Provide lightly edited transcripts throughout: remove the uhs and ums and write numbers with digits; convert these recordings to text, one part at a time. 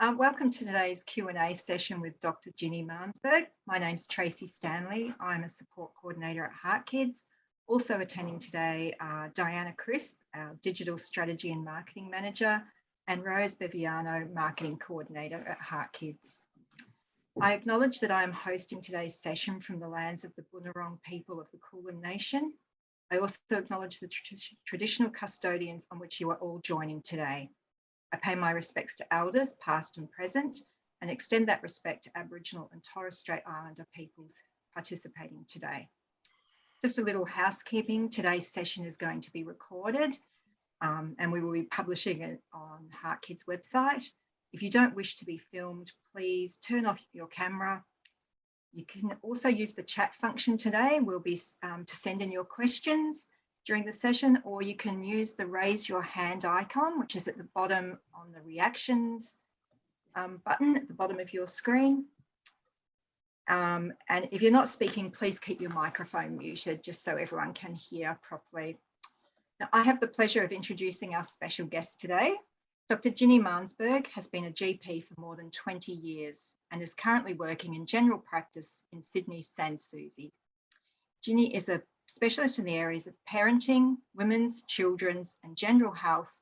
Welcome to today's Q&A session with Dr Ginni Mansberg. My name's Tracy Stanley. I'm a support coordinator at HeartKids. Also attending today are Diana Crisp, our Digital Strategy and Marketing Manager, and Rose Beviano, Marketing Coordinator at HeartKids. I acknowledge that I am hosting today's session from the lands of the Bunurong people of the Kulin Nation. I also acknowledge the traditional custodians on which you are all joining today. I pay my respects to elders, past and present, and extend that respect to Aboriginal and Torres Strait Islander peoples participating today. Just a little housekeeping. Today's session is going to be recorded and we will be publishing it on HeartKids website. If you don't wish to be filmed, please turn off your camera. You can also use the chat function today. We'll be to send in your questions during the session, or you can use the raise your hand icon, which is at the bottom on the reactions button at the bottom of your screen. And if you're not speaking, please keep your microphone muted just so everyone can hear properly. Now, I have the pleasure of introducing our special guest today. Dr Ginni Mansberg has been a GP for more than 20 years and is currently working in general practice in Sydney's Sans Souci. Ginni is a specialist in the areas of parenting, women's, children's and general health,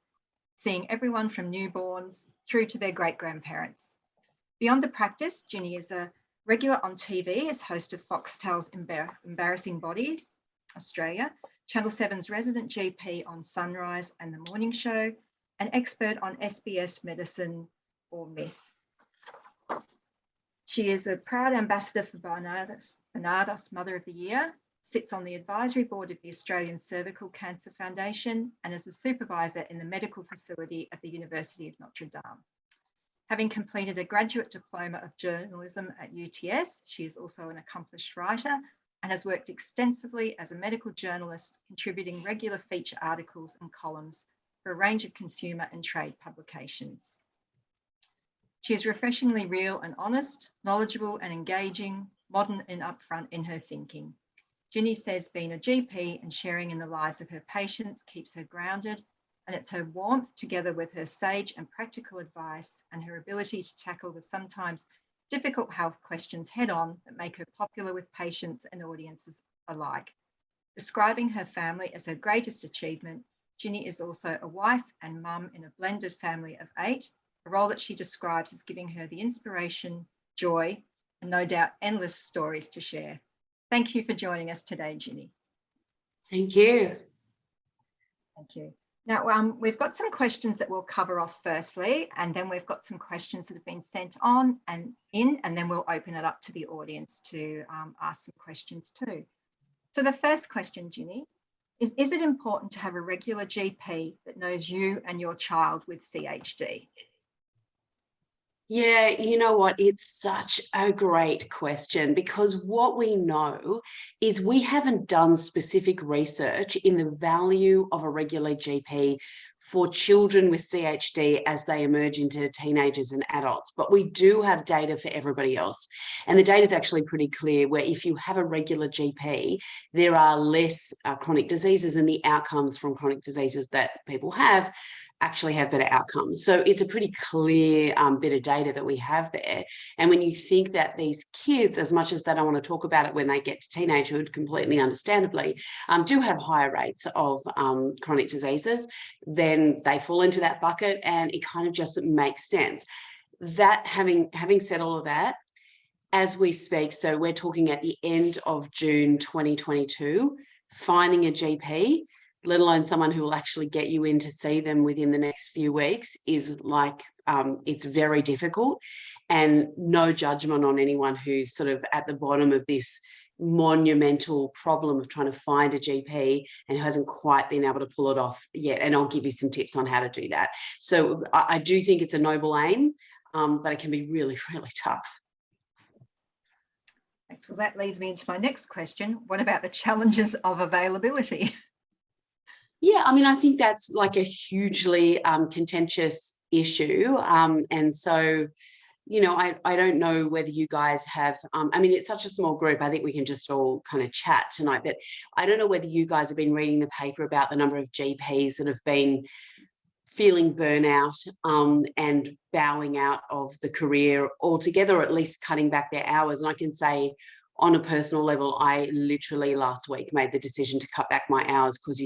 seeing everyone from newborns through to their great-grandparents. Beyond the practice, Ginni is a regular on TV as host of Foxtel's Embarrassing Bodies Australia, Channel 7's resident GP on Sunrise and The Morning Show, an expert on SBS medicine or myth. She is a proud ambassador for Barnardos Mother of the Year, sits on the advisory board of the Australian Cervical Cancer Foundation and is a supervisor in the medical facility at the University of Notre Dame. Having completed a graduate diploma of journalism at UTS, she is also an accomplished writer and has worked extensively as a medical journalist, contributing regular feature articles and columns for a range of consumer and trade publications. She is refreshingly real and honest, knowledgeable and engaging, modern and upfront in her thinking. Ginni says being a GP and sharing in the lives of her patients keeps her grounded, and it's her warmth together with her sage and practical advice and her ability to tackle the sometimes difficult health questions head on that make her popular with patients and audiences alike. Describing her family as her greatest achievement, Ginni is also a wife and mum in a blended family of 8, a role that she describes as giving her the inspiration, joy, and no doubt endless stories to share. Thank you for joining us today, Ginni. Thank you. Thank you. Now, we've got some questions that we'll cover off firstly, and then we've got some questions that have been sent on and in, and then we'll open it up to the audience to ask some questions too. So the first question, Ginni, is it important to have a regular GP that knows you and your child with CHD? Yeah, you know what? It's such a great question because what we know is we haven't done specific research in the value of a regular GP for children with CHD as they emerge into teenagers and adults, but we do have data for everybody else. And the data is actually pretty clear where if you have a regular GP, there are less chronic diseases and the outcomes from chronic diseases that people have actually have better outcomes. So it's a pretty clear bit of data that we have there. And when you think that these kids, as much as they don't want to talk about it when they get to teenagehood, completely understandably, do have higher rates of chronic diseases, then they fall into that bucket and it kind of just makes sense. That having said all of that, as we speak, so we're talking at the end of June 2022, finding a GP, let alone someone who will actually get you in to see them within the next few weeks, is like, it's very difficult, and no judgment on anyone who's sort of at the bottom of this monumental problem of trying to find a GP and who hasn't quite been able to pull it off yet. And I'll give you some tips on how to do that. So I do think it's a noble aim, but it can be really, really tough. Thanks. Well, that leads me into my next question. What about the challenges of availability? Yeah, I mean, I think that's like a hugely contentious issue. And so, you know, I don't know whether you guys have, I mean, it's such a small group. I think we can just all kind of chat tonight, but I don't know whether you guys have been reading the paper about the number of GPs that have been feeling burnout and bowing out of the career altogether, or at least cutting back their hours. And I can say on a personal level, I literally last week made the decision to cut back my hours because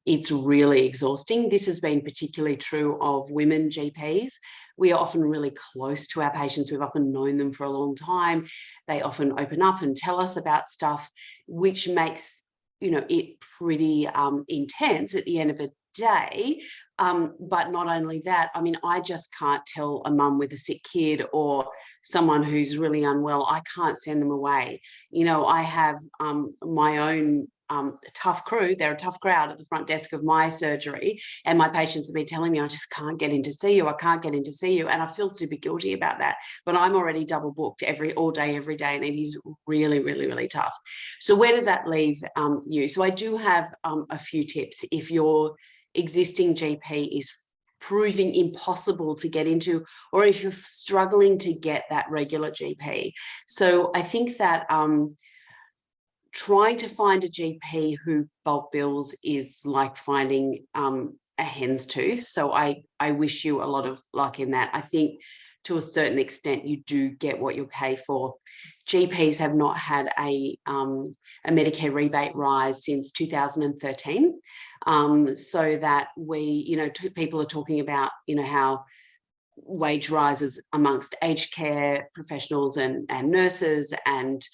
it's really exhausting. This has been particularly true of women GPs. We are often really close to our patients. We've often known them for a long time. They often open up and tell us about stuff, which makes, it pretty intense at the end of the day. But not only that, I mean, I just can't tell a mum with a sick kid or someone who's really unwell, I can't send them away. I have my own tough crew. They're a tough crowd at the front desk of my surgery, and my patients have been telling me, I just can't get in to see you. I can't get in to see you. And I feel super guilty about that, but I'm already double booked all day, every day. And it is really, really, really tough. So where does that leave you? So I do have a few tips. If your existing GP is proving impossible to get into, or if you're struggling to get that regular GP. So I think that trying to find a GP who bulk bills is like finding a hen's tooth. So I wish you a lot of luck in that. I think to a certain extent, you do get what you pay for. GPs have not had a Medicare rebate rise since 2013. So that people are talking about, how wage rises amongst aged care professionals and nurses and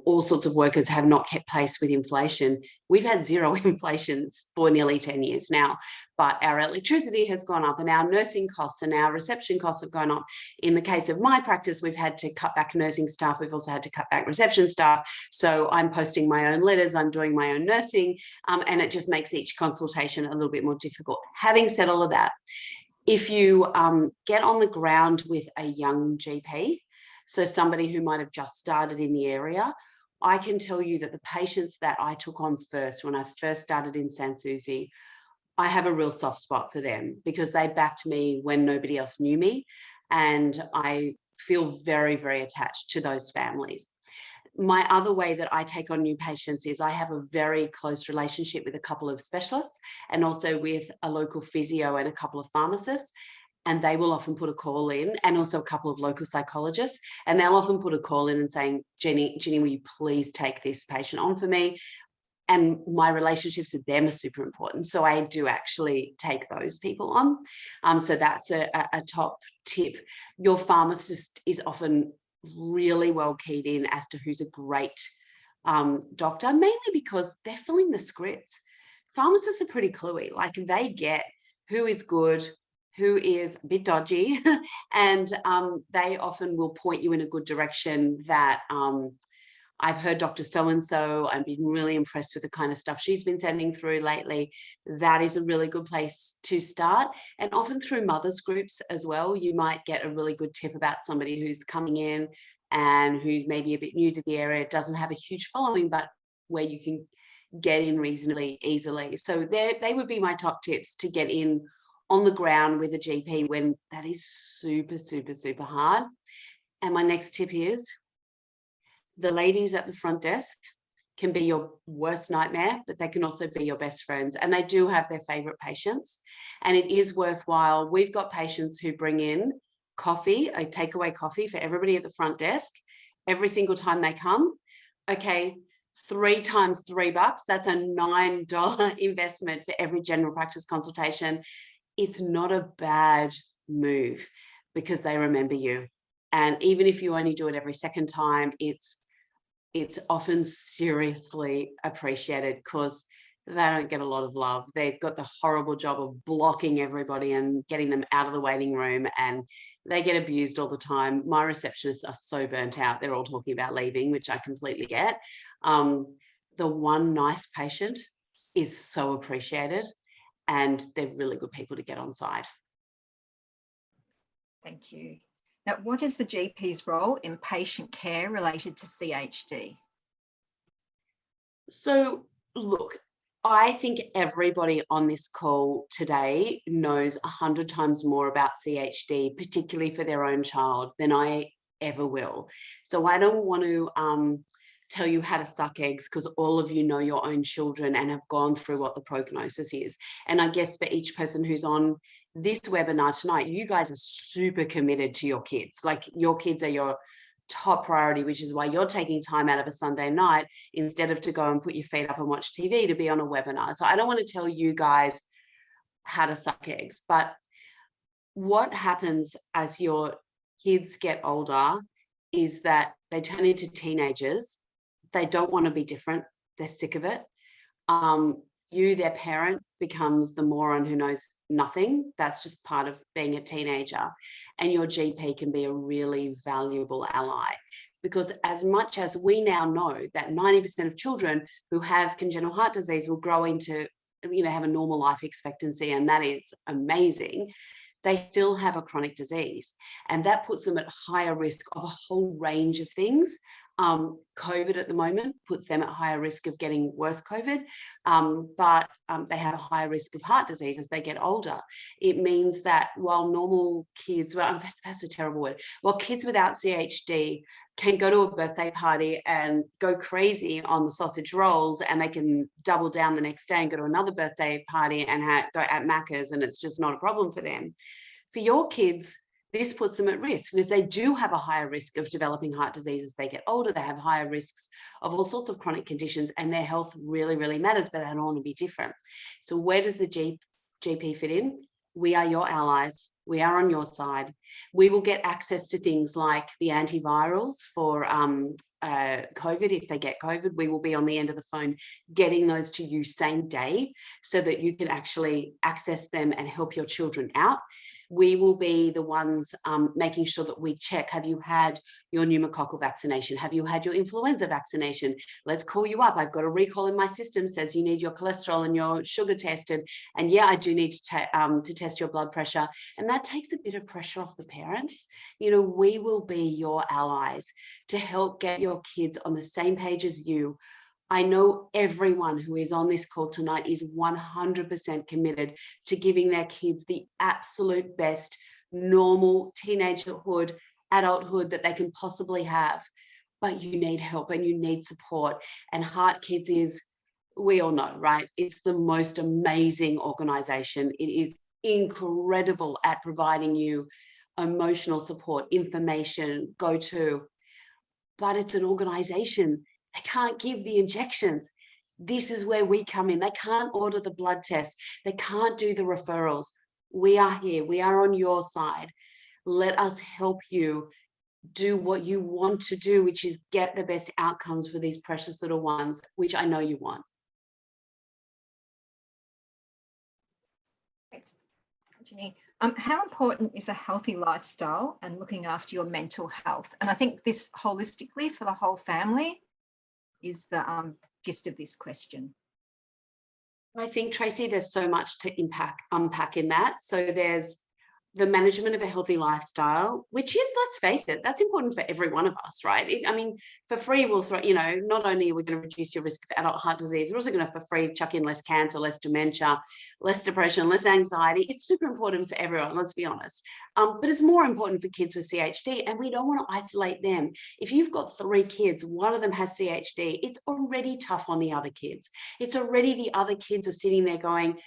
all sorts of workers have not kept pace with inflation. We've had zero inflation for nearly 10 years now, but our electricity has gone up and our nursing costs and our reception costs have gone up. In the case of my practice, we've had to cut back nursing staff. We've also had to cut back reception staff. So I'm posting my own letters, I'm doing my own nursing, and it just makes each consultation a little bit more difficult. Having said all of that, if you get on the ground with a young GP, so somebody who might have just started in the area, I can tell you that the patients that I took on first, when I first started in Sanssouci, I have a real soft spot for them because they backed me when nobody else knew me. And I feel very, very attached to those families. My other way that I take on new patients is I have a very close relationship with a couple of specialists and also with a local physio and a couple of pharmacists. And they will often put a call in, and also a couple of local psychologists, and they'll often put a call in and saying, Ginny, will you please take this patient on for me? And my relationships with them are super important. So I do actually take those people on. So that's a top tip. Your pharmacist is often really well keyed in as to who's a great doctor, mainly because they're filling the scripts. Pharmacists are pretty cluey. Like they get who is good, who is a bit dodgy, and they often will point you in a good direction that I've heard Dr. So-and-so, I've been really impressed with the kind of stuff she's been sending through lately. That is a really good place to start. And often through mothers groups as well, you might get a really good tip about somebody who's coming in and who's maybe a bit new to the area, doesn't have a huge following, but where you can get in reasonably easily. So they would be my top tips to get in on the ground with a GP when that is super, super, super hard. And my next tip is the ladies at the front desk can be your worst nightmare, but they can also be your best friends. And they do have their favorite patients. And it is worthwhile. We've got patients who bring in coffee, a takeaway coffee for everybody at the front desk every single time they come. Okay, 3 times $3, that's a $9 investment for every general practice consultation. It's not a bad move because they remember you. And even if you only do it every second time, it's often seriously appreciated because they don't get a lot of love. They've got the horrible job of blocking everybody and getting them out of the waiting room, and they get abused all the time. My receptionists are so burnt out. They're all talking about leaving, which I completely get. The one nice patient is so appreciated, and they're really good people to get on side. Thank you. Now, what is the GP's role in patient care related to CHD? So, look, I think everybody on this call today knows 100 times more about CHD, particularly for their own child, than I ever will. So I don't want to tell you how to suck eggs because all of you know your own children and have gone through what the prognosis is. And I guess for each person who's on this webinar tonight, you guys are super committed to your kids. Like your kids are your top priority, which is why you're taking time out of a Sunday night instead of to go and put your feet up and watch TV to be on a webinar. So I don't want to tell you guys how to suck eggs, but what happens as your kids get older is that they turn into teenagers. They don't want to be different. They're sick of it. You, their parent, becomes the moron who knows nothing. That's just part of being a teenager. And your GP can be a really valuable ally, because as much as we now know that 90% of children who have congenital heart disease will grow into, have a normal life expectancy, and that is amazing, they still have a chronic disease. And that puts them at higher risk of a whole range of things. COVID at the moment puts them at higher risk of getting worse COVID, but they have a higher risk of heart disease as they get older. It means that while normal kids, that's a terrible word, while kids without CHD can go to a birthday party and go crazy on the sausage rolls, and they can double down the next day and go to another birthday party and go at Macca's, and it's just not a problem for them. For your kids, this puts them at risk because they do have a higher risk of developing heart disease as they get older. They have higher risks of all sorts of chronic conditions, and their health really, really matters, but they don't want to be different. So where does the GP fit in? We are your allies. We are on your side. We will get access to things like the antivirals for COVID. If they get COVID, we will be on the end of the phone getting those to you same day so that you can actually access them and help your children out. We will be the ones making sure that we check, have you had your pneumococcal vaccination? Have you had your influenza vaccination? Let's call you up. I've got a recall in my system, says you need your cholesterol and your sugar tested. And yeah, I do need to test your blood pressure. And that takes a bit of pressure off the parents. We will be your allies to help get your kids on the same page as you. I know everyone who is on this call tonight is 100% committed to giving their kids the absolute best normal teenagerhood, adulthood that they can possibly have. But you need help and you need support. And HeartKids is, we all know, right? It's the most amazing organization. It is incredible at providing you emotional support, information, go-to. But it's an organization. They can't give the injections. This is where we come in. They can't order the blood test. They can't do the referrals. We are here. We are on your side. Let us help you do what you want to do, which is get the best outcomes for these precious little ones, which I know you want. Thanks, Ginni. How important is a healthy lifestyle and looking after your mental health? And I think this holistically for the whole family is the gist of this question. I think, Tracy, there's so much to unpack in that. So there's the management of a healthy lifestyle, which is, let's face it, that's important for every one of us, right? For free, we'll throw, not only are we going to reduce your risk of adult heart disease, we're also going to, for free, chuck in less cancer, less dementia, less depression, less anxiety. It's super important for everyone, let's be honest. But it's more important for kids with CHD, and we don't want to isolate them. If you've got 3 kids, one of them has CHD, it's already tough on the other kids. It's already the other kids are sitting there going,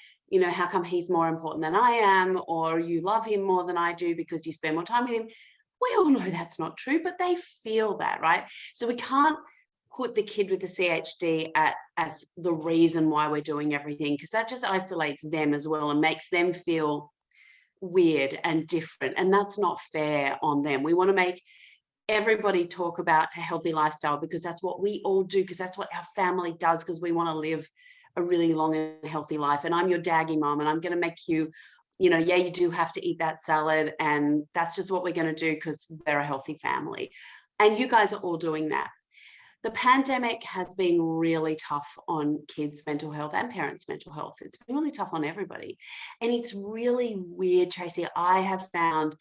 how come he's more important than I am? Or you love him more than I do because you spend more time with him. We all know that's not true, but they feel that, right? So we can't put the kid with the CHD as the reason why we're doing everything, because that just isolates them as well and makes them feel weird and different. And that's not fair on them. We want to make everybody talk about a healthy lifestyle because that's what we all do, because that's what our family does, because we want to live a really long and healthy life. And I'm your daggy mom, and I'm going to make you, you do have to eat that salad, and that's just what we're going to do because we're a healthy family. And you guys are all doing that. The pandemic has been really tough on kids' mental health and parents' mental health. It's been really tough on everybody. And it's really weird, Tracy. I have found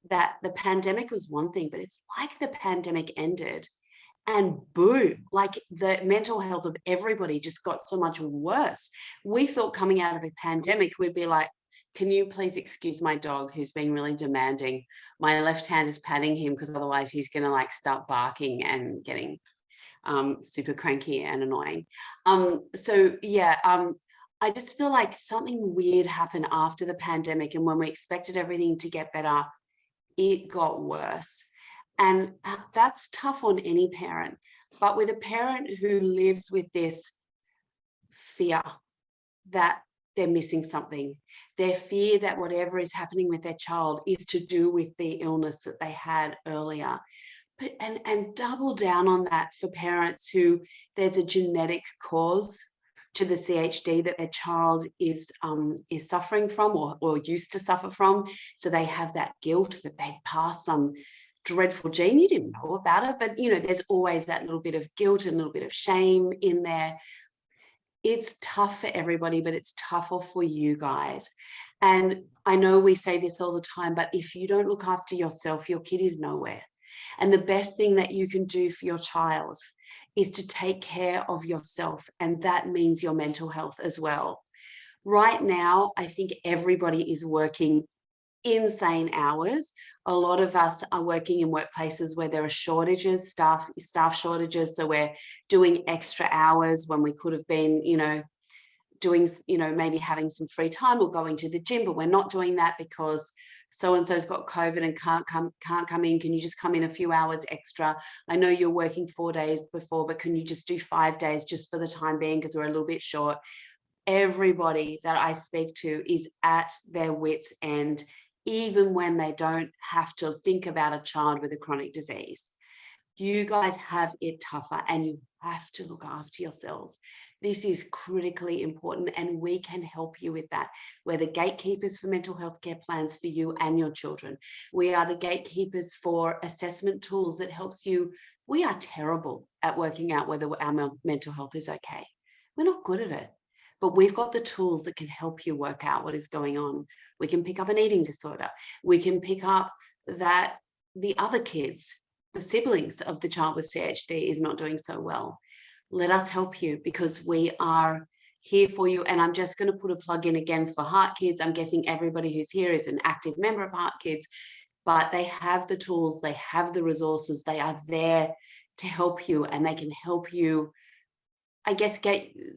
that the pandemic was one thing, but it's like the pandemic ended and boom, like the mental health of everybody just got so much worse. We thought coming out of the pandemic, we'd be like, can you please excuse my dog who's being really demanding? My left hand is patting him because otherwise he's going to start barking and getting super cranky and annoying. I just feel like something weird happened after the pandemic, and when we expected everything to get better, it got worse. And that's tough on any parent. But with a parent who lives with this fear that they're missing something, their fear that whatever is happening with their child is to do with the illness that they had earlier. But, and double down on that for parents who there's a genetic cause to the CHD that their child is suffering from or used to suffer from. So they have that guilt that they've passed some dreadful gene. You didn't know about it, but there's always that little bit of guilt and a little bit of shame in there. It's tough for everybody, but it's tougher for you guys. And I know we say this all the time, but if you don't look after yourself, your kid is nowhere. And the best thing that you can do for your child is to take care of yourself. And that means your mental health as well. Right now, I think everybody is working insane hours. A lot of us are working in workplaces where there are shortages, staff shortages. So we're doing extra hours when we could have been, doing, maybe having some free time or going to the gym, but we're not doing that because so-and-so's got COVID and can't come in. Can you just come in a few hours extra? I know you're working 4 days before, but can you just do 5 days just for the time being because we're a little bit short? Everybody that I speak to is at their wits' end, even when they don't have to think about a child with a chronic disease. You guys have it tougher and you have to look after yourselves. This is critically important and we can help you with that. We're the gatekeepers for mental health care plans for you and your children. We are the gatekeepers for assessment tools that helps you. We are terrible at working out whether our mental health is okay. We're not good at it, but we've got the tools that can help you work out what is going on. We can pick up an eating disorder. We can pick up that the other kids, the siblings of the child with CHD is not doing so well. Let us help you because we are here for you. And I'm just going to put a plug in again for HeartKids. I'm guessing everybody who's here is an active member of HeartKids, but they have the tools, they have the resources, they are there to help you and they can help you, I guess,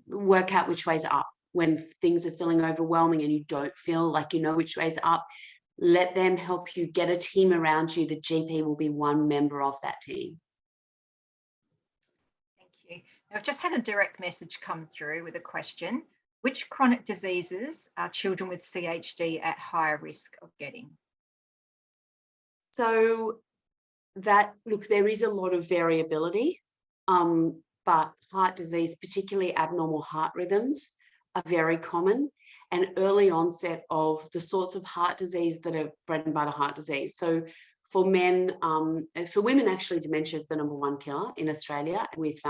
work out which way's up when things are feeling overwhelming and you don't feel like you know which way's up. Let them help you, get a team around you. The GP will be one member of that team. Thank you. Now, I've just had a direct message come through with a question. Which chronic diseases are children with CHD at higher risk of getting? So look, there is a lot of variability, but heart disease, particularly abnormal heart rhythms, are very common, and early onset of the sorts of heart disease that are bread and butter heart disease. So for men, for women, actually, dementia is the #1 killer in Australia with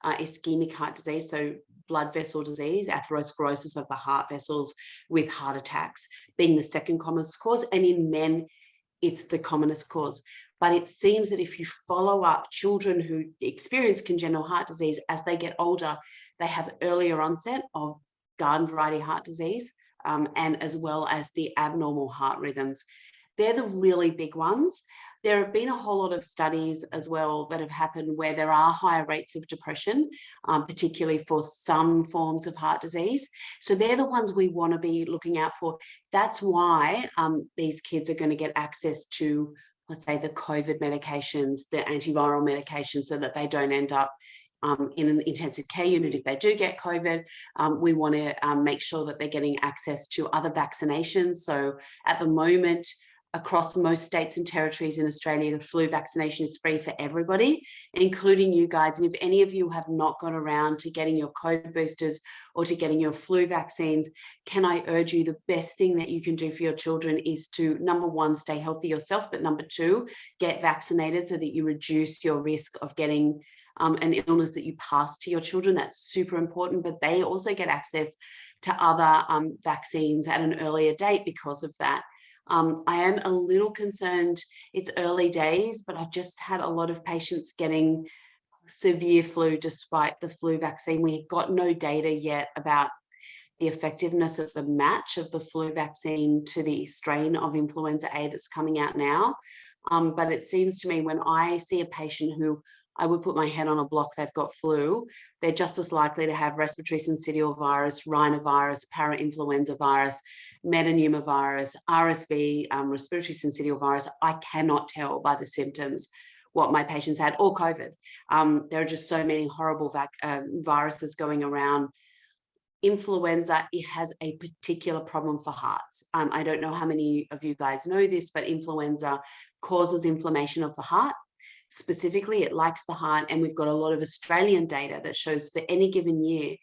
ischemic heart disease, so blood vessel disease, atherosclerosis of the heart vessels with heart attacks being the second commonest cause. And in men, it's the commonest cause. But it seems that if you follow up children who experience congenital heart disease as they get older, they have earlier onset of garden variety heart disease, and as well as the abnormal heart rhythms. They're the really big ones. There have been a whole lot of studies as well that have happened where there are higher rates of depression, particularly for some forms of heart disease. So they're the ones we want to be looking out for. That's why these kids are going to get access to, let's say, the COVID medications, the antiviral medications, so that they don't end up in an intensive care unit if they do get COVID. We want to make sure that they're getting access to other vaccinations. So at the moment, across most states and territories in Australia, the flu vaccination is free for everybody, including you guys. And if any of you have not got around to getting your COVID boosters or to getting your flu vaccines, can I urge you, the best thing that you can do for your children is to, #1, stay healthy yourself, but #2, get vaccinated so that you reduce your risk of getting an illness that you pass to your children. That's super important, but they also get access to other vaccines at an earlier date because of that. I am a little concerned. It's early days, but I've just had a lot of patients getting severe flu despite the flu vaccine. We got no data yet about the effectiveness of the match of the flu vaccine to the strain of influenza A that's coming out now. But it seems to me when I see a patient who I would put my head on a block they've got flu. They're just as likely to have respiratory syncytial virus, rhinovirus, parainfluenza virus, metapneumovirus, RSV, respiratory syncytial virus. I cannot tell by the symptoms what my patients had, or COVID. There are just so many horrible viruses going around. Influenza, it has a particular problem for hearts. I don't know how many of you guys know this, but influenza causes inflammation of the heart. Specifically, it likes the heart, and we've got a lot of Australian data that shows for any given year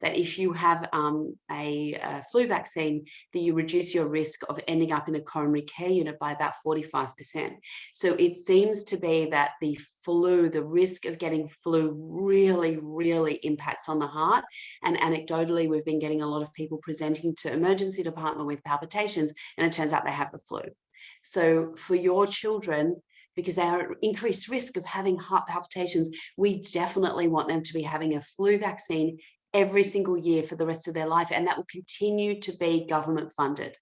that if you have a flu vaccine, that you reduce your risk of ending up in a coronary care unit by about 45%. So it seems to be that the flu, the risk of getting flu really, really impacts on the heart. And anecdotally, we've been getting a lot of people presenting to emergency department with palpitations, and it turns out they have the flu. So for your children, because they are at increased risk of having heart palpitations, we definitely want them to be having a flu vaccine every single year for the rest of their life, and that will continue to be government funded.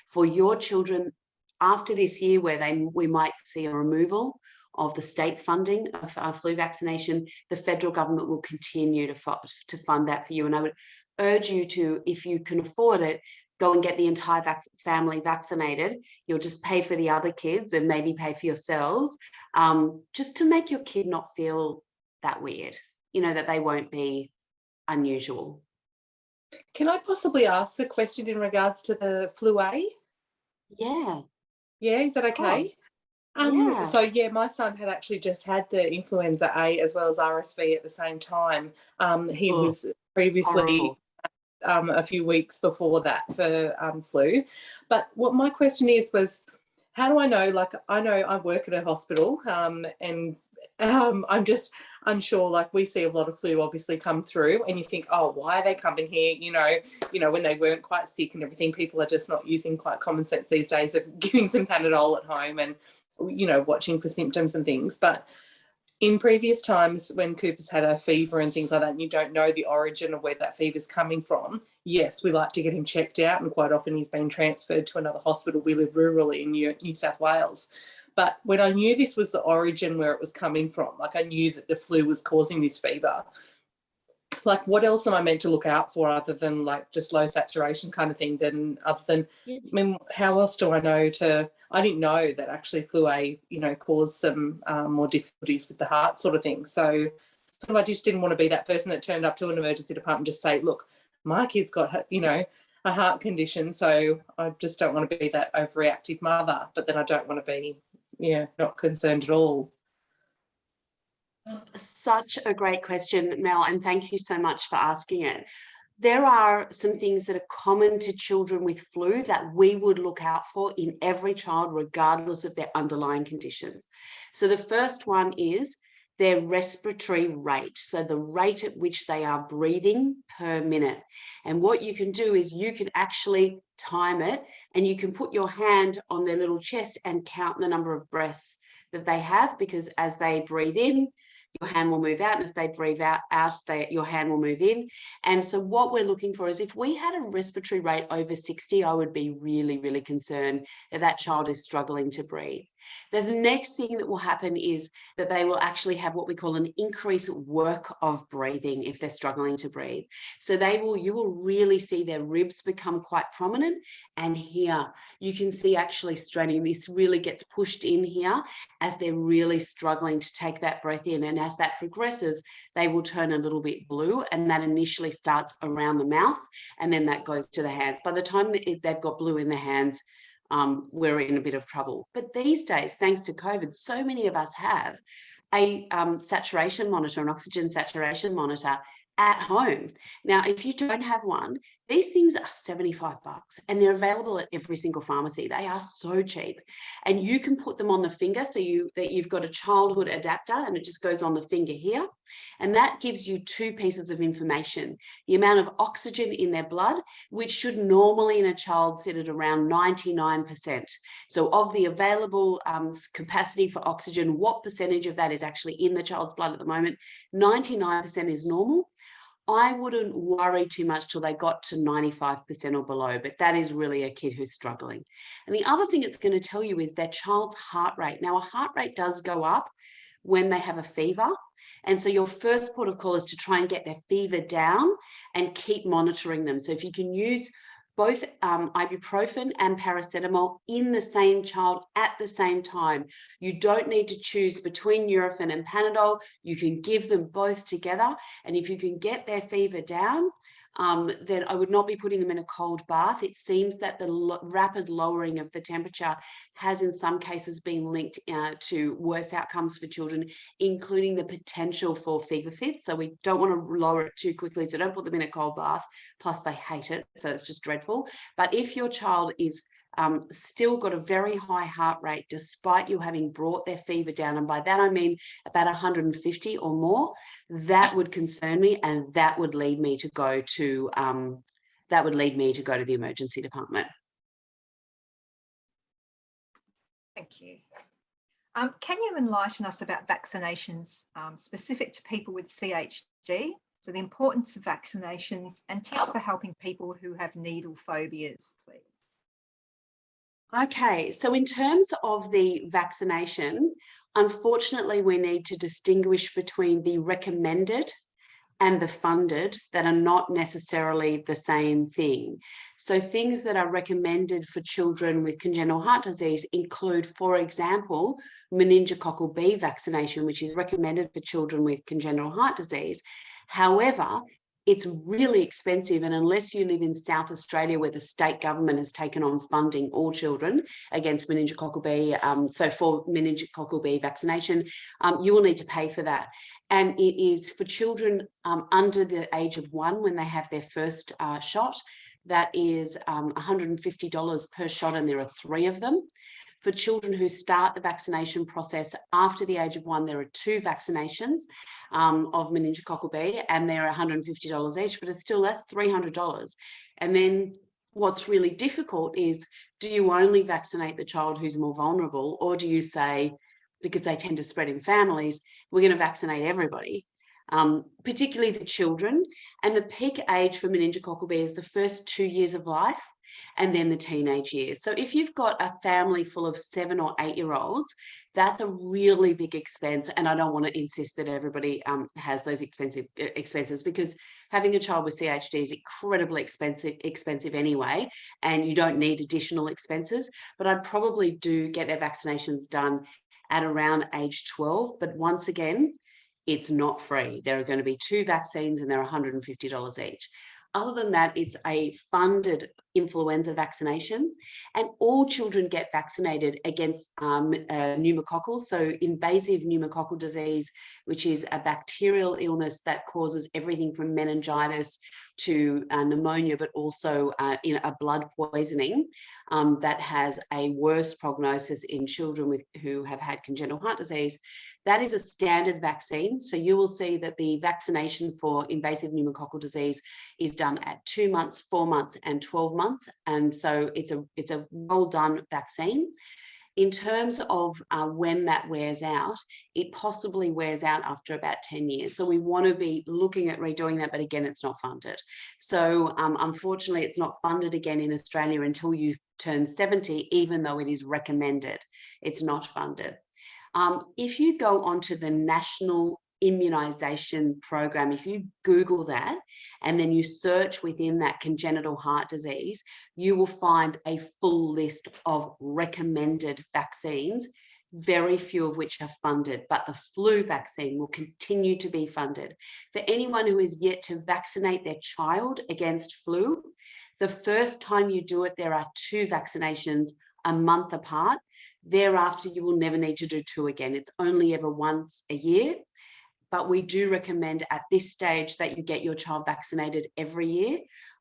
For your children, after this year where we might see a removal of the state funding of flu vaccination, the federal government will continue to fund that for you. And I would urge you to, if you can afford it, go and get the entire family vaccinated. You'll just pay for the other kids and maybe pay for yourselves, just to make your kid not feel that weird, that they won't be unusual. Can I possibly ask a question in regards to the flu A? Yeah. Yeah, is that okay? Yeah. So yeah, my son had actually just had the influenza A as well as RSV at the same time. He was previously a few weeks before that for flu. But what my question was, how do I know? Like, I know I work at a hospital, and I'm just unsure. Like, we see a lot of flu obviously come through, and you think, oh, why are they coming here? When they weren't quite sick and everything, people are just not using quite common sense these days of giving some Panadol at home and, watching for symptoms and things. But in previous times when Cooper's had a fever and things like that, and you don't know the origin of where that fever's coming from, yes, we like to get him checked out, and quite often he's been transferred to another hospital. We live rurally in New South Wales. But when I knew this was the origin where it was coming from, like I knew that the flu was causing this fever, like what else am I meant to look out for other than like just low saturation kind of thing? How else do I know I didn't know that actually flu A, caused some more difficulties with the heart sort of thing. So I just didn't want to be that person that turned up to an emergency department and just say, look, my kid's got, a heart condition, so I just don't want to be that overreactive mother, but then I don't want to be, not concerned at all. Such a great question, Mel, and thank you so much for asking it. There are some things that are common to children with flu that we would look out for in every child, regardless of their underlying conditions. So the first one is their respiratory rate, so the rate at which they are breathing per minute. And what you can do is you can actually time it, and you can put your hand on their little chest and count the number of breaths that they have, because as they breathe in, your hand will move out, and as they breathe out, your hand will move in. And so what we're looking for is, if we had a respiratory rate over 60, I would be really, really concerned that that child is struggling to breathe. The next thing that will happen is that they will actually have what we call an increased work of breathing if they're struggling to breathe. So you will really see their ribs become quite prominent. And here you can see actually straining, this really gets pushed in here as they're really struggling to take that breath in. And as that progresses, they will turn a little bit blue, and that initially starts around the mouth, and then that goes to the hands. By the time they've got blue in the hands, we're in a bit of trouble. But these days, thanks to COVID, so many of us have a saturation monitor, an oxygen saturation monitor at home. Now, if you don't have one, these things are $75 and they're available at every single pharmacy. They are so cheap, and you can put them on the finger so that you've got a childhood adapter, and it just goes on the finger here. And that gives you two pieces of information: the amount of oxygen in their blood, which should normally in a child sit at around 99%. So of the available capacity for oxygen, what percentage of that is actually in the child's blood at the moment? 99% is normal. I wouldn't worry too much till they got to 95% or below, but that is really a kid who's struggling. And the other thing it's going to tell you is their child's heart rate. Now, a heart rate does go up when they have a fever. And so your first port of call is to try and get their fever down and keep monitoring them. So if you can use both ibuprofen and paracetamol in the same child at the same time, you don't need to choose between Nurofen and Panadol. You can give them both together. And if you can get their fever down, then I would not be putting them in a cold bath. It seems that the rapid lowering of the temperature has in some cases been linked to worse outcomes for children, including the potential for fever fits. So we don't want to lower it too quickly. So don't put them in a cold bath. Plus they hate it. So it's just dreadful. But if your child is still got a very high heart rate, despite you having brought their fever down, and by that I mean about 150 or more, that would concern me, and that would lead me to go to the emergency department. Thank you. Can you enlighten us about vaccinations specific to people with CHD? So the importance of vaccinations and tips for helping people who have needle phobias, please. Okay, so in terms of the vaccination, unfortunately, we need to distinguish between the recommended and the funded that are not necessarily the same thing. So things that are recommended for children with congenital heart disease include, for example, meningococcal B vaccination, which is recommended for children with congenital heart disease. However, it's really expensive, and unless you live in South Australia where the state government has taken on funding all children against meningococcal B, so for meningococcal B vaccination, you will need to pay for that. And it is for children under the age of 1 when they have their first shot. That is $150 per shot, and there are 3 of them. For children who start the vaccination process after the age of 1, there are 2 vaccinations of meningococcal B, and they're $150 each, but it's still that's $300. And then what's really difficult is, do you only vaccinate the child who's more vulnerable, or do you say, because they tend to spread in families, we're going to vaccinate everybody? Particularly the children. And the peak age for meningococcal B is the first 2 years of life, and then the teenage years. So if you've got a family full of 7 or 8-year-olds, that's a really big expense. And I don't want to insist that everybody has those expenses, because having a child with CHD is incredibly expensive anyway, and you don't need additional expenses. But I'd probably do get their vaccinations done at around age 12. But once again, it's not free. There are going to be 2 vaccines, and they're $150 each. Other than that, it's a funded influenza vaccination, and all children get vaccinated against pneumococcal. So invasive pneumococcal disease, which is a bacterial illness that causes everything from meningitis to pneumonia, but also a blood poisoning that has a worse prognosis in children who have had congenital heart disease. That is a standard vaccine. So you will see that the vaccination for invasive pneumococcal disease is done at 2 months, 4 months, and 12 months. And so it's a well done vaccine. In terms of when that wears out, it possibly wears out after about 10 years. So we want to be looking at redoing that, but again, it's not funded. So unfortunately, it's not funded again in Australia until you turn 70, even though it is recommended. It's not funded. If you go onto the National Immunisation Program, if you Google that and then you search within that congenital heart disease, you will find a full list of recommended vaccines, very few of which are funded, but the flu vaccine will continue to be funded. For anyone who is yet to vaccinate their child against flu, the first time you do it, there are 2 vaccinations a month apart. Thereafter, you will never need to do 2 again. It's only ever once a year. But we do recommend at this stage that you get your child vaccinated every year.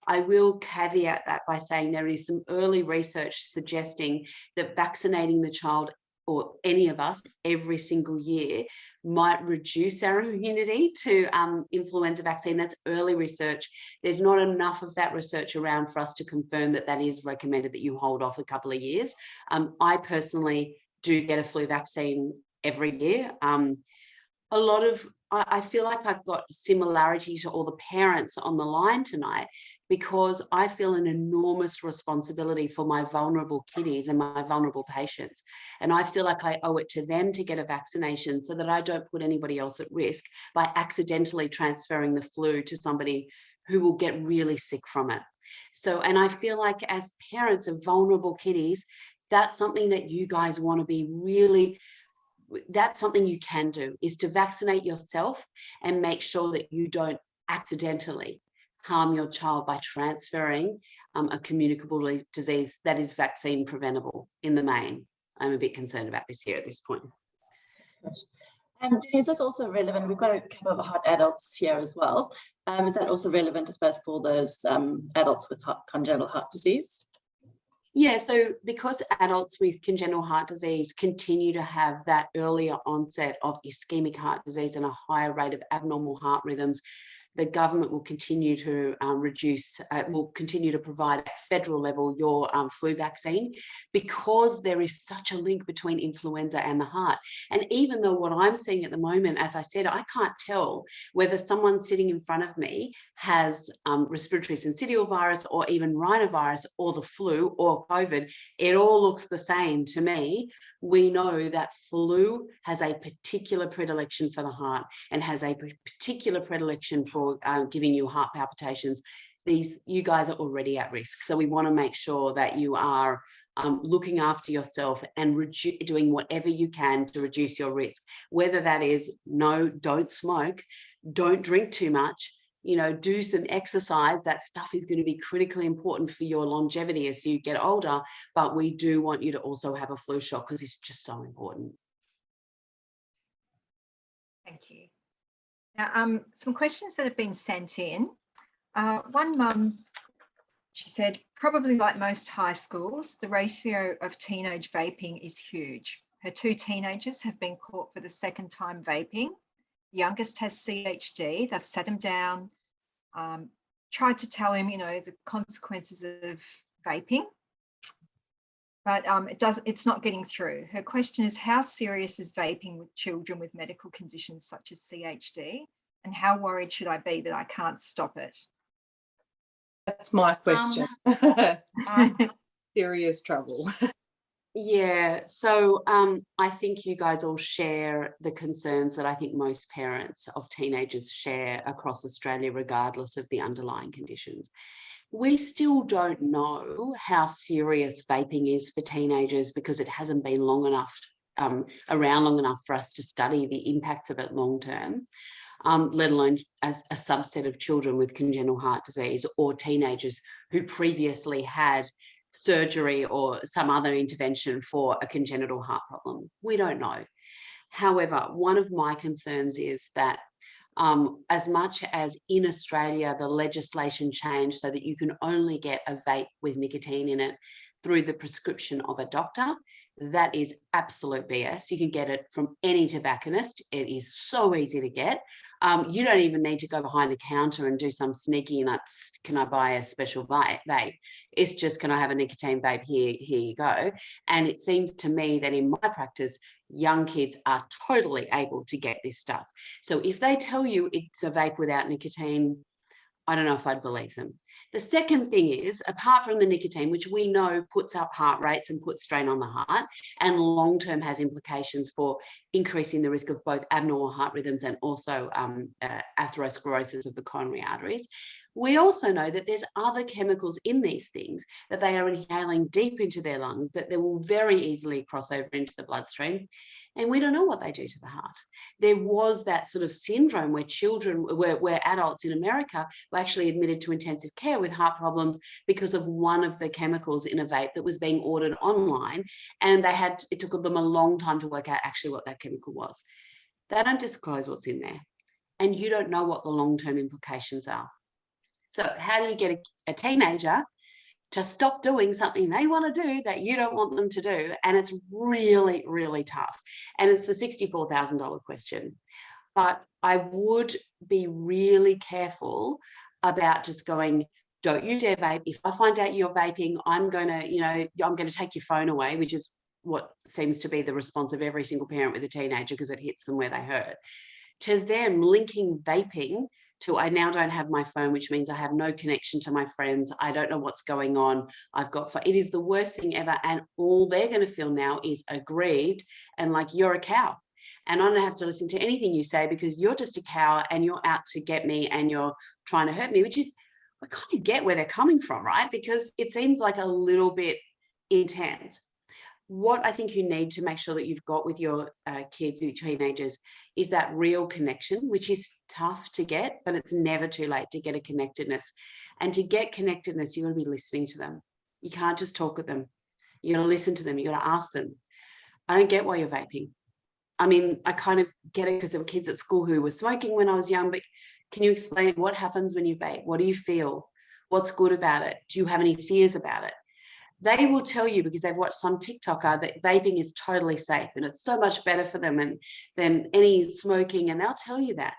I will caveat that by saying there is some early research suggesting that vaccinating the child, or any of us, every single year might reduce our immunity to influenza vaccine. That's early research. There's not enough of that research around for us to confirm that that is recommended, that you hold off a couple of years. I personally do get a flu vaccine every year. A lot of I feel like I've got similarity to all the parents on the line tonight, because I feel an enormous responsibility for my vulnerable kiddies and my vulnerable patients. And I feel like I owe it to them to get a vaccination so that I don't put anybody else at risk by accidentally transferring the flu to somebody who will get really sick from it. So, and I feel like as parents of vulnerable kiddies, that's something that you guys want to be really, that's something you can do, is to vaccinate yourself and make sure that you don't accidentally harm your child by transferring a communicable disease that is vaccine preventable in the main. I'm a bit concerned about this here at this point. And is this also relevant? We've got a couple of heart adults here as well. Is that also relevant, I suppose, for those adults with congenital heart disease? Yeah, so because adults with congenital heart disease continue to have that earlier onset of ischemic heart disease and a higher rate of abnormal heart rhythms, the government will continue to will continue to provide at federal level your flu vaccine, because there is such a link between influenza and the heart. And even though what I'm seeing at the moment, as I said, I can't tell whether someone sitting in front of me has respiratory syncytial virus or even rhinovirus or the flu or COVID. It all looks the same to me. We know that flu has a particular predilection for the heart and has a particular predilection for giving you heart palpitations. You guys are already at risk. So we want to make sure that you are looking after yourself and doing whatever you can to reduce your risk, whether that is no, don't smoke, don't drink too much, do some exercise. That stuff is going to be critically important for your longevity as you get older, but we do want you to also have a flu shot because it's just so important. Thank you. Now, some questions that have been sent in. One mum, she said, probably like most high schools, the ratio of teenage vaping is huge. Her 2 teenagers have been caught for the second time vaping. The youngest has CHD. They've sat him down, tried to tell him, the consequences of vaping, but it's not getting through. Her question is, how serious is vaping with children with medical conditions such as CHD? And how worried should I be that I can't stop it? That's my question. Serious trouble. Yeah, so I think you guys all share the concerns that I think most parents of teenagers share across Australia, regardless of the underlying conditions. We still don't know how serious vaping is for teenagers because it hasn't been long enough, around long enough for us to study the impacts of it long term, let alone as a subset of children with congenital heart disease or teenagers who previously had surgery or some other intervention for a congenital heart problem. We don't know. However, one of my concerns is that as much as in Australia, the legislation changed so that you can only get a vape with nicotine in it through the prescription of a doctor, that is absolute BS. You can get it from any tobacconist. It is so easy to get. You don't even need to go behind a counter and do some sneaky, can I buy a special vape? It's just, can I have a nicotine vape? Here you go. And it seems to me that in my practice, young kids are totally able to get this stuff. So if they tell you it's a vape without nicotine, I don't know if I'd believe them. The second thing is, apart from the nicotine, which we know puts up heart rates and puts strain on the heart, and long-term has implications for increasing the risk of both abnormal heart rhythms and also atherosclerosis of the coronary arteries, we also know that there's other chemicals in these things that they are inhaling deep into their lungs that they will very easily cross over into the bloodstream. And we don't know what they do to the heart. There was that sort of syndrome where where adults in America were actually admitted to intensive care with heart problems because of one of the chemicals in a vape that was being ordered online. And it took them a long time to work out actually what that chemical was. They don't disclose what's in there. And you don't know what the long-term implications are. So how do you get a teenager to stop doing something they want to do that you don't want them to do? And it's really, really tough. And it's the $64,000 question. But I would be really careful about just going, don't you dare vape. If I find out you're vaping, I'm going to take your phone away, which is what seems to be the response of every single parent with a teenager because it hits them where they hurt. to them linking vaping to I now don't have my phone, which means I have no connection to my friends. I don't know what's going on. It is the worst thing ever. And all they're going to feel now is aggrieved and like you're a cow. And I don't have to listen to anything you say because you're just a cow and you're out to get me and you're trying to hurt me, which is, I kind of get where they're coming from, right? Because it seems like a little bit intense. What I think you need to make sure that you've got with your kids, your teenagers, is that real connection, which is tough to get, but it's never too late to get a connectedness. And to get connectedness, you're going to be listening to them. You can't just talk with them. You got to listen to them. You got to ask them. I don't get why you're vaping. I mean, I kind of get it because there were kids at school who were smoking when I was young, but can you explain what happens when you vape? What do you feel? What's good about it? Do you have any fears about it? They will tell you because they've watched some TikToker that vaping is totally safe and it's so much better for them than any smoking, and they'll tell you that.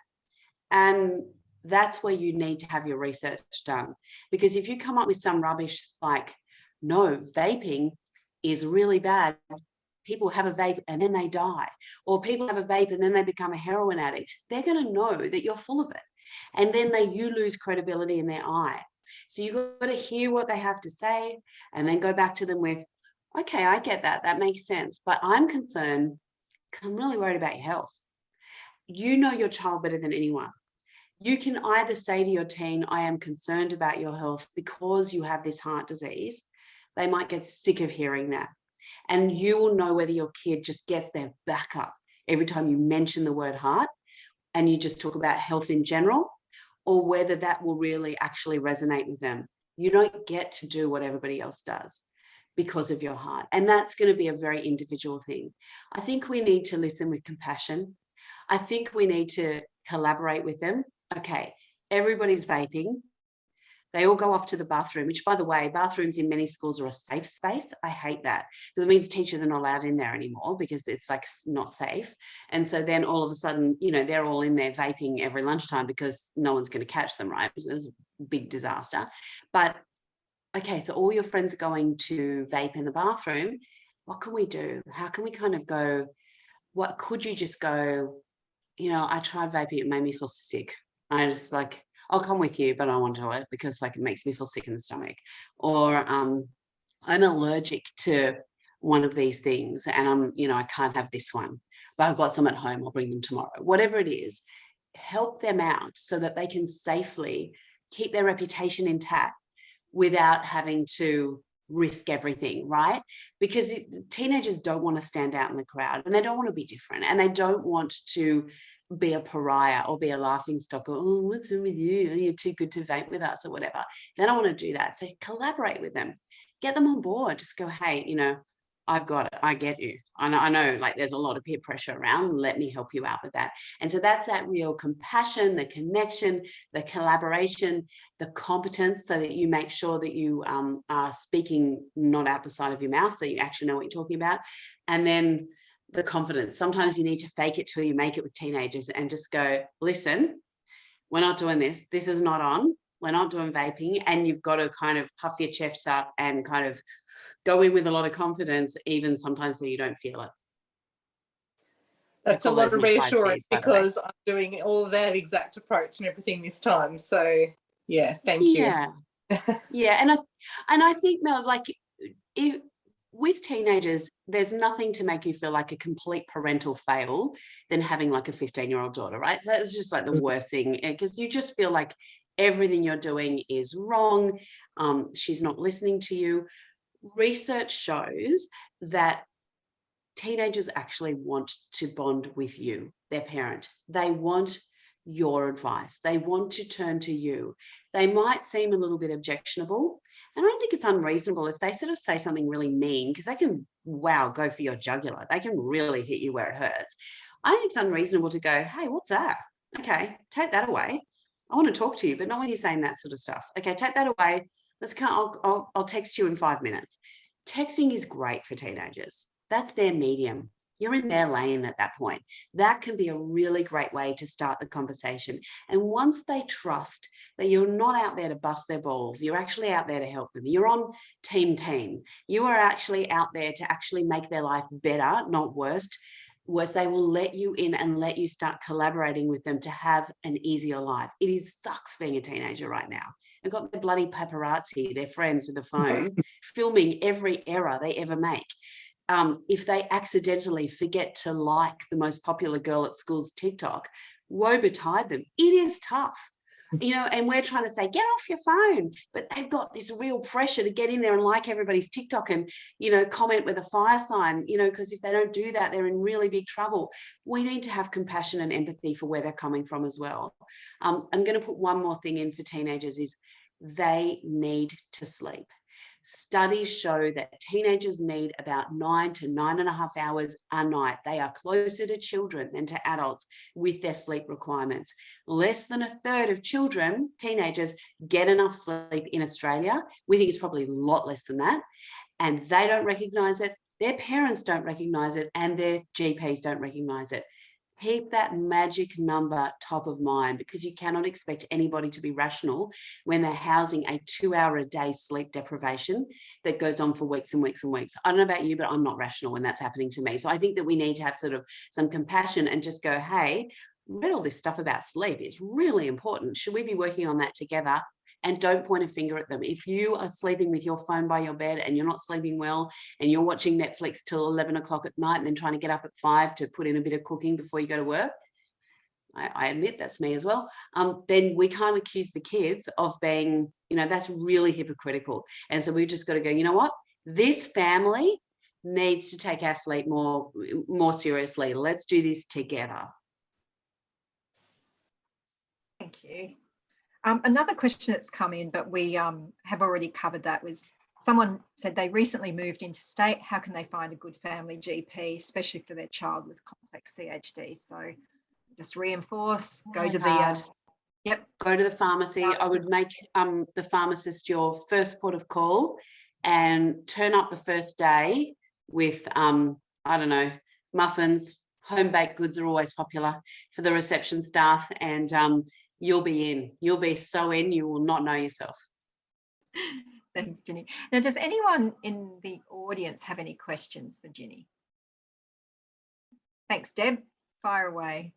And that's where you need to have your research done. Because if you come up with some rubbish like, no, vaping is really bad, people have a vape and then they die, or people have a vape and then they become a heroin addict, they're going to know that you're full of it. And then you lose credibility in their eye. So you've got to hear what they have to say and then go back to them with, okay, I get that. That makes sense. But I'm concerned because I'm really worried about your health. You know your child better than anyone. You can either say to your teen, I am concerned about your health because you have this heart disease. They might get sick of hearing that. And you will know whether your kid just gets their back up every time you mention the word heart and you just talk about health in general, or whether that will really actually resonate with them. You don't get to do what everybody else does because of your heart. And that's going to be a very individual thing. I think we need to listen with compassion. I think we need to collaborate with them. Okay, everybody's vaping. They all go off to the bathroom, which, by the way, bathrooms in many schools are a safe space. I hate that because it means teachers are not allowed in there anymore because it's like not safe. And so then all of a sudden, you know, they're all in there vaping every lunchtime because no one's going to catch them, right? Which is a big disaster. But okay, so all your friends are going to vape in the bathroom. What can we do? How can we kind of go, what could you just go, you know, I tried vaping, it made me feel sick. I just like, I'll come with you, but I don't want to do it because like it makes me feel sick in the stomach. Or I'm allergic to one of these things and I can't have this one, but I've got some at home, I'll bring them tomorrow. Whatever it is, help them out so that they can safely keep their reputation intact without having to risk everything, right? Because teenagers don't want to stand out in the crowd and they don't want to be different and they don't want to be a pariah or be a laughing stock or, oh, what's wrong with you? You're too good to vape with us or whatever. They don't want to do that. So collaborate with them, get them on board. Just go, hey, you know, I've got it. I get you. I know like there's a lot of peer pressure around. Let me help you out with that. And so that's that real compassion, the connection, the collaboration, the competence so that you make sure that you are speaking not out the side of your mouth so you actually know what you're talking about. And then the confidence. Sometimes you need to fake it till you make it with teenagers and just go, listen, we're not doing this. This is not on. We're not doing vaping. And you've got to kind of puff your chest up and kind of go in with a lot of confidence, even sometimes so you don't feel it. That's a lot of reassurance because I'm doing all of that exact approach and everything this time. So yeah, thank you. Yeah. And I think, Mel, like with teenagers, there's nothing to make you feel like a complete parental fail than having like a 15-year-old daughter, right? That's just like the worst thing because you just feel like everything you're doing is wrong. She's not listening to you. Research shows that teenagers actually want to bond with you, their parent. They want your advice. They want to turn to you. They might seem a little bit objectionable. And I don't think it's unreasonable if they sort of say something really mean because they can, go for your jugular. They can really hit you where it hurts. I don't think it's unreasonable to go, hey, what's that? Okay, take that away. I want to talk to you, but not when you're saying that sort of stuff. Okay, take that away. I'll text you in 5 minutes. Texting is great for teenagers. That's their medium. You're in their lane at that point. That can be a really great way to start the conversation. And once they trust that you're not out there to bust their balls, you're actually out there to help them. You're on team. You are actually out there to actually make their life better, not worse. was they will let you in and let you start collaborating with them to have an easier life. It sucks being a teenager right now. They've got the bloody paparazzi, their friends with a phone, filming every error they ever make. If they accidentally forget to like the most popular girl at school's TikTok, woe betide them. It is tough. And we're trying to say, get off your phone, but they've got this real pressure to get in there and like everybody's TikTok and, comment with a fire sign, because if they don't do that, they're in really big trouble. We need to have compassion and empathy for where they're coming from as well. I'm going to put one more thing in for teenagers is they need to sleep. Studies show that teenagers need about 9 to 9.5 hours a night. They are closer to children than to adults with their sleep requirements. Less than a third of teenagers get enough sleep in Australia. We think it's probably a lot less than that. And they don't recognise it. Their parents don't recognise it. And their GPs don't recognise it. Keep that magic number top of mind, because you cannot expect anybody to be rational when they're housing a 2-hour-a-day sleep deprivation that goes on for weeks and weeks and weeks. I don't know about you, but I'm not rational when that's happening to me. So I think that we need to have sort of some compassion and just go, hey, read all this stuff about sleep. It's really important. Should we be working on that together? And don't point a finger at them. If you are sleeping with your phone by your bed and you're not sleeping well and you're watching Netflix till 11 o'clock at night and then trying to get up at 5 to put in a bit of cooking before you go to work, I admit that's me as well, then we can't accuse the kids of being, that's really hypocritical. And so we've just got to go, you know what? This family needs to take our sleep more seriously. Let's do this together. Thank you. Another question that's come in, but we have already covered that, was someone said they recently moved interstate. How can they find a good family GP, especially for their child with complex CHD? So just reinforce, go to the go to the pharmacy. I would make the pharmacist your first port of call and turn up the first day with, muffins. Home baked goods are always popular for the reception staff, and you'll be in. You'll be so in, you will not know yourself. Thanks, Ginny. Now, does anyone in the audience have any questions for Ginny? Thanks, Deb. Fire away.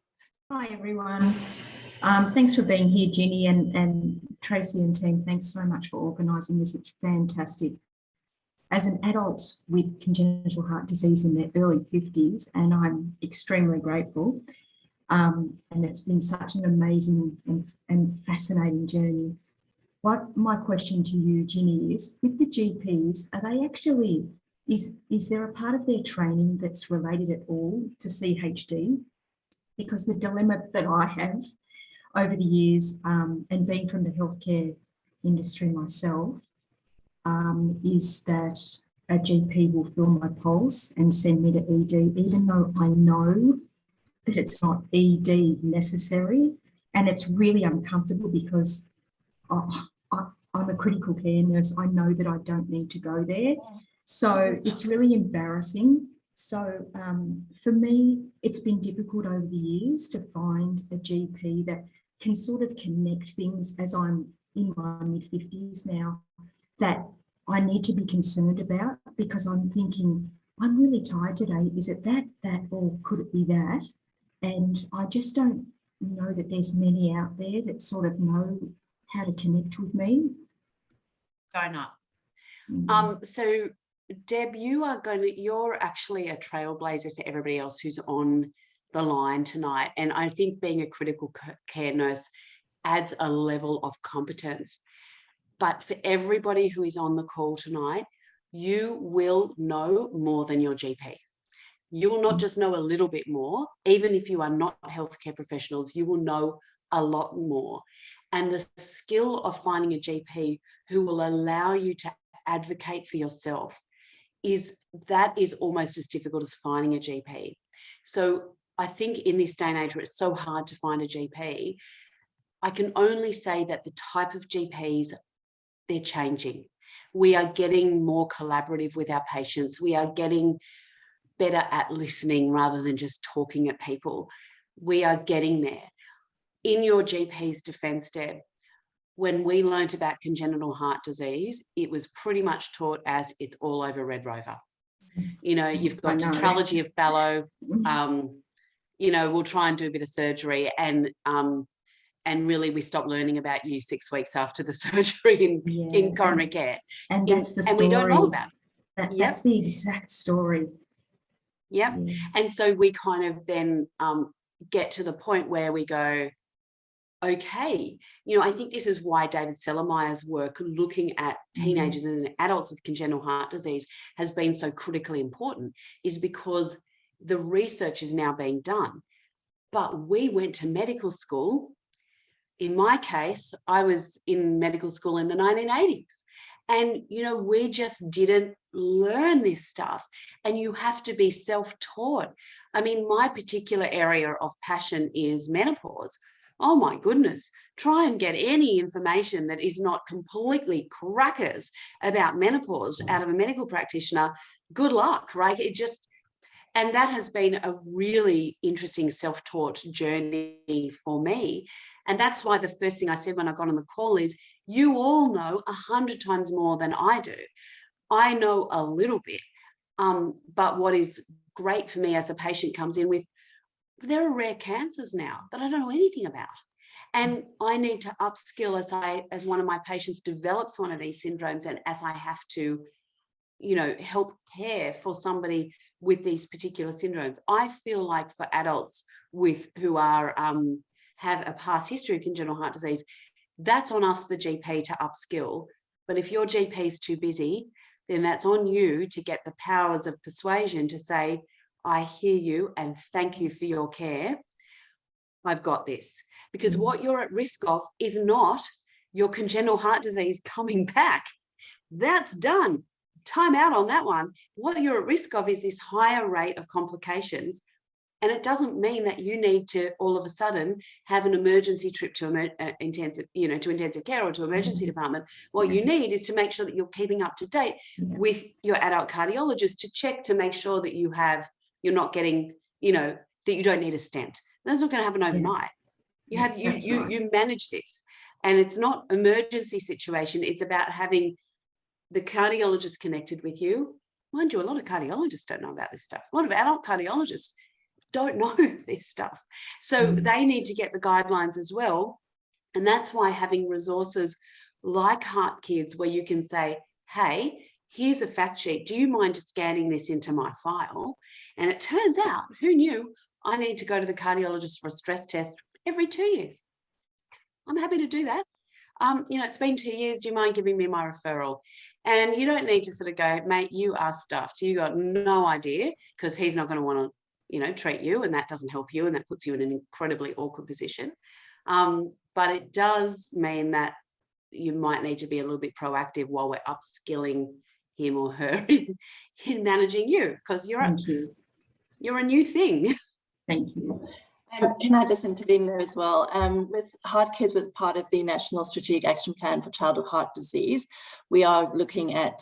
Hi, everyone. Thanks for being here, Ginny, and Tracy and team. Thanks so much for organising this. It's fantastic. As an adult with congenital heart disease in their early 50s, and I'm extremely grateful, and it's been such an amazing and fascinating journey. What my question to you, Ginny, is with the GPs, are they actually, is there a part of their training that's related at all to CHD? Because the dilemma that I have over the years, and being from the healthcare industry myself, is that a GP will feel my pulse and send me to ED, even though I know that it's not ED necessary. And it's really uncomfortable because I'm a critical care nurse. I know that I don't need to go there. So it's really embarrassing. So for me, it's been difficult over the years to find a GP that can sort of connect things, as I'm in my mid-50s now, that I need to be concerned about, because I'm thinking, I'm really tired today. Is it that, or could it be that? And I just don't know that there's many out there that sort of know how to connect with me. Going up. So Deb, you're actually a trailblazer for everybody else who's on the line tonight. And I think being a critical care nurse adds a level of competence. But for everybody who is on the call tonight, you will know more than your GP. You will not just know a little bit more. Even if you are not healthcare professionals, you will know a lot more. And the skill of finding a GP who will allow you to advocate for yourself is almost as difficult as finding a GP. So I think in this day and age where it's so hard to find a GP, I can only say that the type of GPs, they're changing. We are getting more collaborative with our patients. We are getting better at listening rather than just talking at people. We are getting there. In your GP's defence, Deb, when we learnt about congenital heart disease, it was pretty much taught as it's all over Red Rover. You know, you've got tetralogy of fallow. You know, we'll try and do a bit of surgery, and really we stop learning about you 6 weeks after the surgery in coronary care. And that's the story. And we don't know about it. That's the exact story. Yep. Yeah. And so we kind of then get to the point where we go, okay, you know, I think this is why David Sellermeyer's work looking at teenagers and adults with congenital heart disease has been so critically important, is because the research is now being done. But we went to medical school. In my case, I was in medical school in the 1980s. And, you know, we just didn't learn this stuff. And you have to be self-taught. I mean, my particular area of passion is menopause. Oh my goodness, try and get any information that is not completely crackers about menopause out of a medical practitioner. Good luck, right? And that has been a really interesting self-taught journey for me. And that's why the first thing I said when I got on the call is, you all know 100 times more than I do. I know a little bit, but what is great for me as a patient comes in with, there are rare cancers now that I don't know anything about. And I need to upskill as one of my patients develops one of these syndromes, and as I have to, you know, help care for somebody with these particular syndromes. I feel like for adults who are have a past history of congenital heart disease, that's on us, the GP, to upskill. But if your GP is too busy, then that's on you to get the powers of persuasion to say, I hear you and thank you for your care. I've got this. Because what you're at risk of is not your congenital heart disease coming back. That's done. Time out on that one. What you're at risk of is this higher rate of complications. And it doesn't mean that you need to all of a sudden have an emergency trip to intensive care or to emergency department. What you need is to make sure that you're keeping up to date with your adult cardiologist to check to make sure that you're not getting, that you don't need a stent. That's not going to happen overnight. You manage this, and it's not emergency situation. It's about having the cardiologist connected with you. Mind you, a lot of cardiologists don't know about this stuff. A lot of adult cardiologists don't know this stuff. So they need to get the guidelines as well. And that's why having resources like HeartKids, where you can say, hey, here's a fact sheet. Do you mind scanning this into my file? And it turns out, who knew, I need to go to the cardiologist for a stress test every 2 years. I'm happy to do that. It's been 2 years. Do you mind giving me my referral? And you don't need to sort of go, mate, you are stuffed. You got no idea, because he's not going to want to, treat you, and that doesn't help you, and that puts you in an incredibly awkward position. But it does mean that you might need to be a little bit proactive while we're upskilling him or her in managing you, because you're a new thing. Thank you. Can I just intervene there as well? With HeartKids, with part of the National Strategic Action Plan for Childhood Heart Disease, we are looking at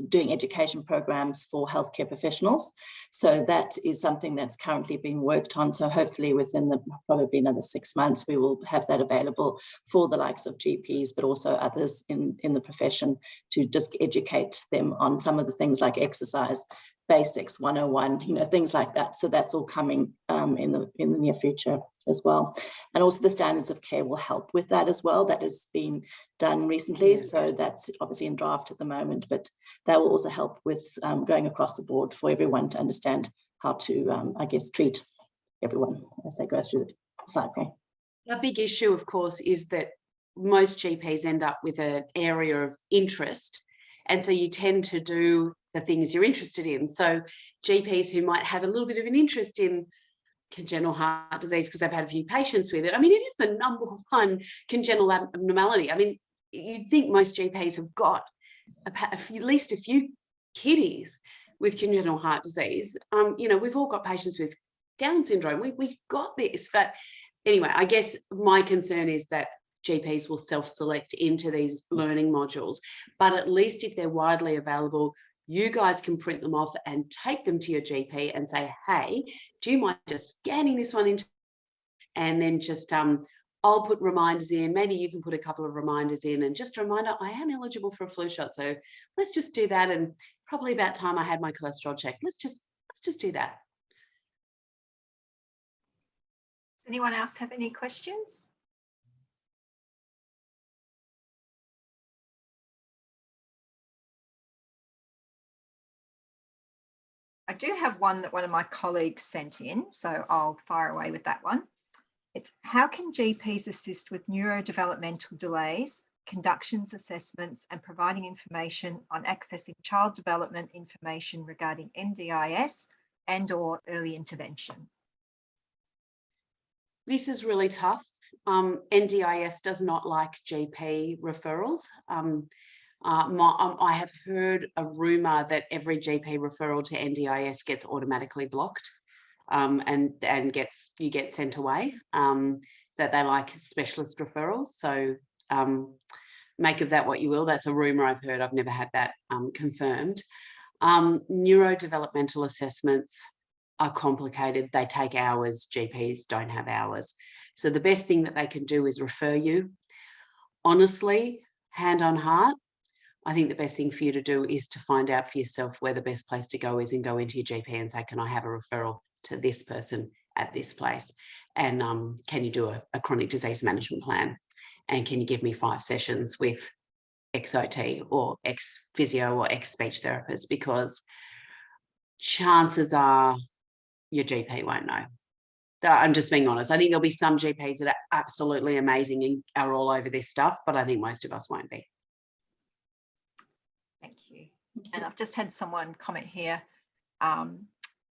doing education programs for healthcare professionals. So that is something that's currently being worked on. So hopefully within probably another 6 months, we will have that available for the likes of GPs, but also others in the profession, to just educate them on some of the things like exercise basics 101, things like that. So that's all coming in the near future as well. And also the standards of care will help with that as well. That has been done recently. So that's obviously in draft at the moment, but that will also help with going across the board for everyone to understand how to, treat everyone as they go through the cycle. A big issue, of course, is that most GPs end up with an area of interest. And so you tend to do the things you're interested in. So GPs who might have a little bit of an interest in congenital heart disease because they've had a few patients with it. I mean, it is the #1 congenital abnormality. I mean, you'd think most GPs have got at least a few kiddies with congenital heart disease. We've all got patients with Down syndrome. We've got this. But anyway, I guess my concern is that GPs will self-select into these learning modules, but at least if they're widely available, you guys can print them off and take them to your GP and say, hey, do you mind just scanning this one into, and then just I'll put reminders in, maybe you can put a couple of reminders in, and just a reminder, I am eligible for a flu shot, so let's just do that, and probably about time I had my cholesterol checked. Let's just do that. Anyone else have any questions? I do have one that one of my colleagues sent in, so I'll fire away with that one. It's how can GPs assist with neurodevelopmental delays, conductions assessments, and providing information on accessing child development information regarding NDIS and/or early intervention? This is really tough. NDIS does not like GP referrals. I have heard a rumour that every GP referral to NDIS gets automatically blocked, and you get sent away. That they like specialist referrals. So make of that what you will. That's a rumour I've heard. I've never had that confirmed. Neurodevelopmental assessments are complicated. They take hours. GPs don't have hours. So the best thing that they can do is refer you. Honestly, hand on heart, I think the best thing for you to do is to find out for yourself where the best place to go is, and go into your GP and say, can I have a referral to this person at this place? And can you do a chronic disease management plan? And can you give me 5 sessions with XOT or X-physio or X-speech therapist? Because chances are your GP won't know. I'm just being honest. I think there'll be some GPs that are absolutely amazing and are all over this stuff, but I think most of us won't be. Thank you. And I've just had someone comment here.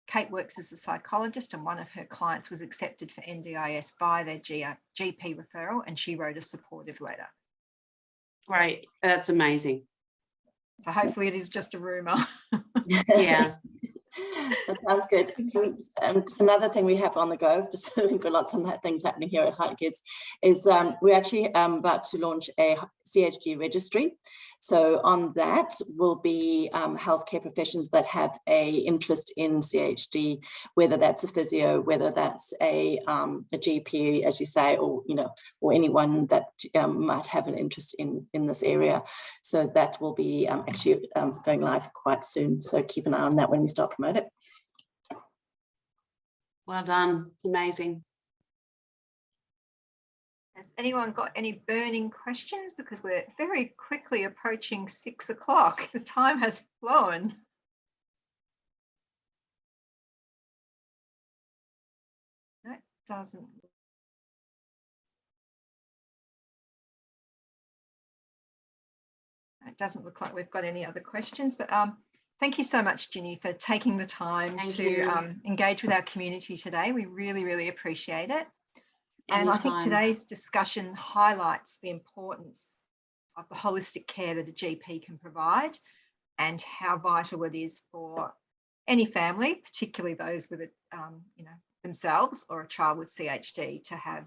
Kate works as a psychologist, and one of her clients was accepted for NDIS by their GP referral, and she wrote a supportive letter. Great. That's amazing. So hopefully it is just a rumour. Yeah. That sounds good. Another thing we have on the go, just we've got lots of things happening here at HeartKids, is we're actually about to launch a CHD registry. So on that will be healthcare professions that have a interest in CHD, whether that's a physio, whether that's a GP, as you say, or or anyone that might have an interest in this area. So that will be actually going live quite soon. So keep an eye on that when we start promote it. Well done. Amazing. Has anyone got any burning questions? Because we're very quickly approaching 6 o'clock. The time has flown. That doesn't. It doesn't look like we've got any other questions, but thank you so much, Ginny, for taking the time to engage with our community today. We really, really appreciate it. And I think today's discussion highlights the importance of the holistic care that a GP can provide, and how vital it is for any family, particularly those with themselves or a child with CHD, to have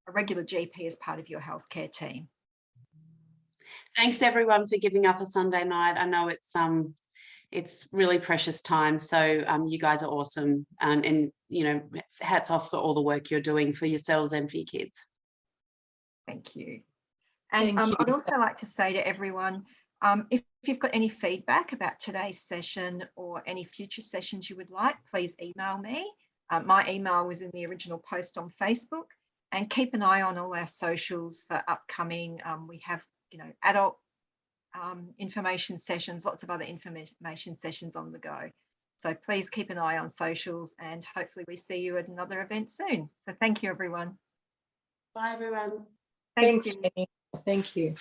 a regular GP as part of your healthcare team. Thanks everyone for giving up a Sunday night. I know it's really precious time. So you guys are awesome, and hats off for all the work you're doing for yourselves and for your kids. Thank you. And I'd also like to say to everyone, if you've got any feedback about today's session or any future sessions you would like, please email me. My email was in the original post on Facebook, and keep an eye on all our socials for upcoming. We have adult information sessions, lots of other information sessions on the go. So please keep an eye on socials, and hopefully we see you at another event soon. So thank you, everyone. Bye, everyone. Thanks, Jenny. Thank you.